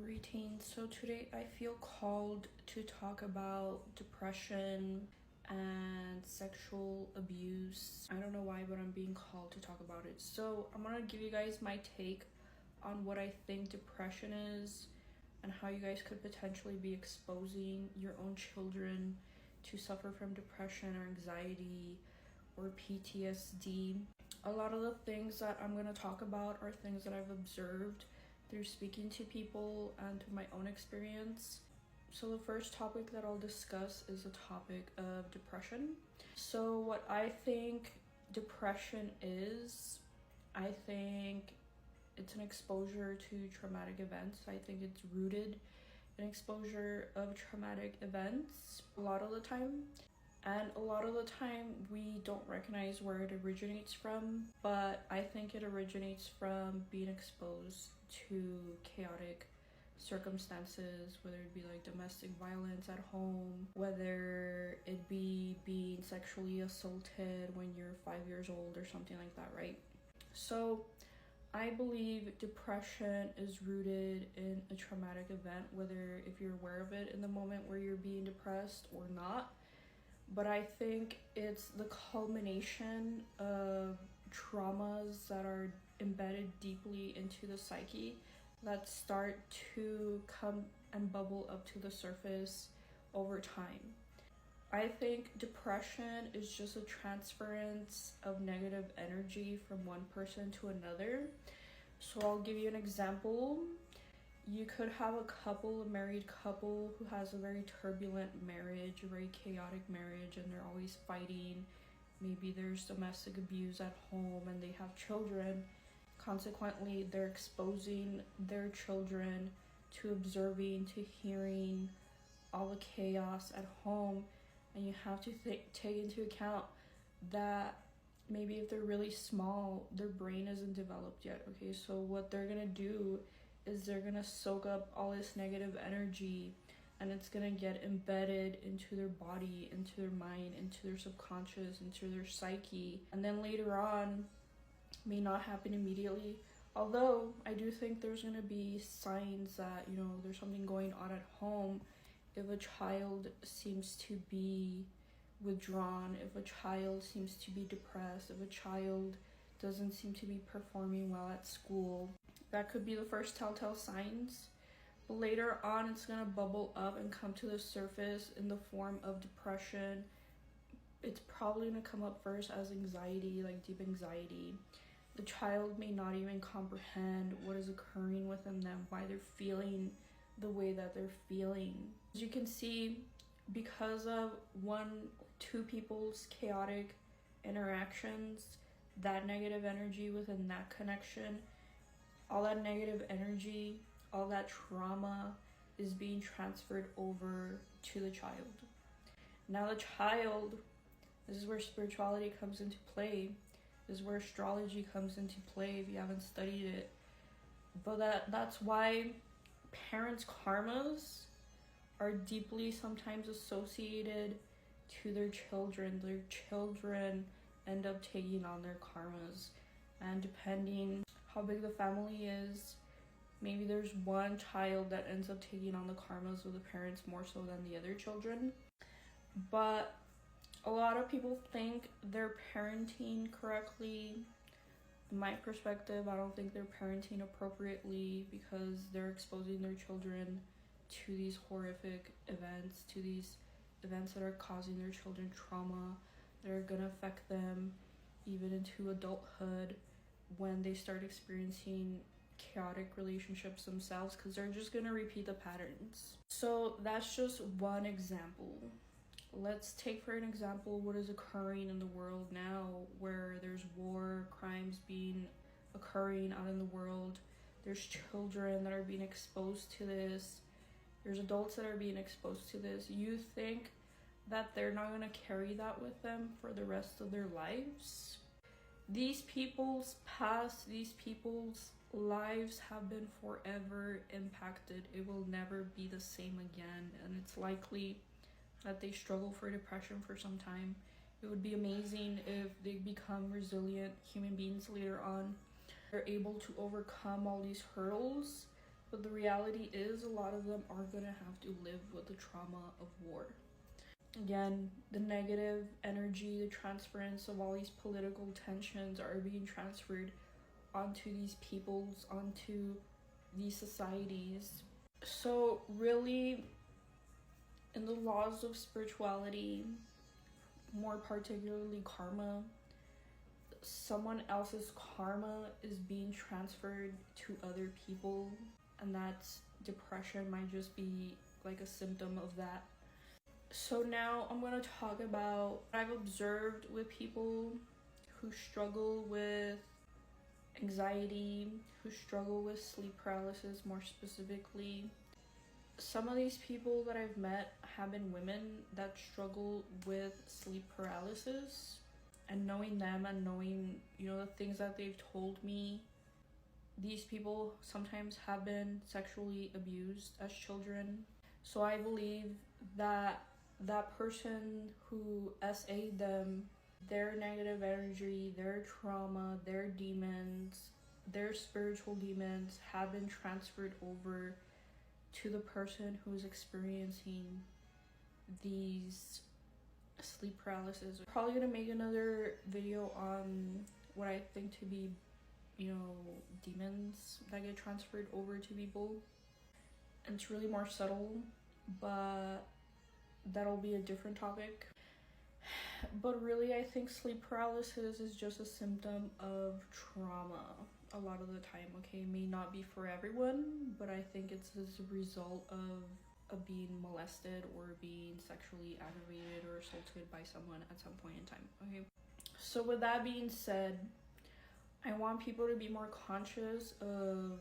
Greetings. So today I feel called to talk about depression and sexual abuse. I don't know why, but I'm being called to talk about it. So I'm gonna give you guys my take on what I think depression is and how you guys could potentially be exposing your own children to suffer from depression or anxiety or PTSD. A lot of the things that I'm gonna talk about are things that I've observed through speaking to people and through my own experience. So the first topic that I'll discuss is the topic of depression. So what I think depression is, I think it's an exposure to traumatic events. I think it's rooted in exposure of traumatic events a lot of the time. And a lot of the time we don't recognize where it originates from, but I think it originates from being exposed to chaotic circumstances, whether it be like domestic violence at home, whether it be being sexually assaulted when you're 5 years old or something like that, right? So I believe depression is rooted in a traumatic event, whether if you're aware of it in the moment where you're being depressed or not. But I think it's the culmination of traumas that are embedded deeply into the psyche that start to come and bubble up to the surface over time. I think depression is just a transference of negative energy from one person to another. So I'll give you an example. You could have a married couple who has a very turbulent marriage, a very chaotic marriage, and they're always fighting. Maybe there's domestic abuse at home and they have children. Consequently, they're exposing their children to observing, to hearing all the chaos at home. And you have to take into account that maybe if they're really small, their brain isn't developed yet, okay? So what they're gonna do is they're gonna soak up all this negative energy and it's gonna get embedded into their body, into their mind, into their subconscious, into their psyche. And then later on, may not happen immediately. Although I do think there's gonna be signs that, there's something going on at home. If a child seems to be withdrawn, if a child seems to be depressed, if a child doesn't seem to be performing well at school, that could be the first telltale signs. But later on, it's gonna bubble up and come to the surface in the form of depression. It's probably gonna come up first as anxiety, like deep anxiety. The child may not even comprehend what is occurring within them, why they're feeling the way that they're feeling. As you can see, because of two people's chaotic interactions, that negative energy within that connection, all that negative energy, all that trauma is being transferred over to the child. Now the child, this is where spirituality comes into play. This is where astrology comes into play if you haven't studied it. But that's why parents' karmas are deeply sometimes associated to their children. Their children end up taking on their karmas. And depending how big the family is, maybe there's one child that ends up taking on the karmas of the parents more so than the other children. But a lot of people think they're parenting correctly. In my perspective, I don't think they're parenting appropriately because they're exposing their children to these horrific events, to these events that are causing their children trauma, that are gonna affect them even into adulthood when they start experiencing chaotic relationships themselves, because they're just gonna repeat the patterns. So that's just one example. Let's take for an example what is occurring in the world now, where there's war, crimes occurring out in the world. There's children that are being exposed to this. There's adults that are being exposed to this. You think that they're not gonna carry that with them for the rest of their lives? These people's past, these people's lives have been forever impacted. It will never be the same again, and it's likely that they struggle for depression for some time. It would be amazing if they become resilient human beings later on. They're able to overcome all these hurdles But the reality is, a lot of them are gonna have to live with the trauma of war. Again, the negative energy, the transference of all these political tensions are being transferred onto these peoples, onto these societies. So really, in the laws of spirituality, more particularly karma, someone else's karma is being transferred to other people, and that's depression might just be like a symptom of that. So now I'm going to talk about what I've observed with people who struggle with anxiety, who struggle with sleep paralysis more specifically. Some of these people that I've met have been women that struggle with sleep paralysis, and knowing them and knowing, the things that they've told me, these people sometimes have been sexually abused as children. So I believe that that person who SA'd them, their negative energy, their trauma, their demons, their spiritual demons have been transferred over to the person who's experiencing these sleep paralysis. Probably gonna make another video on what I think to be, demons that get transferred over to people. And it's really more subtle, but that'll be a different topic. But really, I think sleep paralysis is just a symptom of trauma a lot of the time, okay? May not be for everyone, but I think it's as a result of being molested or being sexually aggravated or assaulted by someone at some point in time, okay? So with that being said, I want people to be more conscious of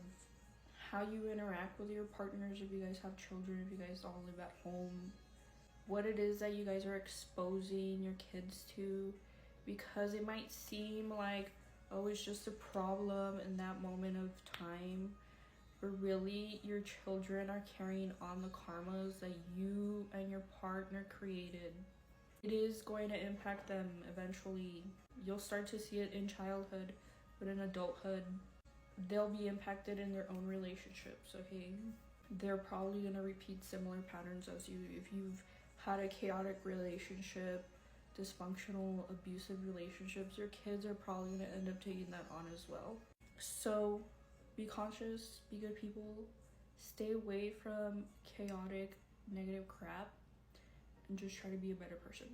how you interact with your partners, if you guys have children, if you guys all live at home, what it is that you guys are exposing your kids to, because it might seem like, oh, it's just a problem in that moment of time, but really your children are carrying on the karmas that you and your partner created. It is going to impact them eventually. You'll start to see it in childhood, but in adulthood, they'll be impacted in their own relationships, okay? They're probably going to repeat similar patterns as you. If you've had a chaotic relationship, dysfunctional, abusive relationships, your kids are probably going to end up taking that on as well. So be conscious, be good people, stay away from chaotic, negative crap, and just try to be a better person.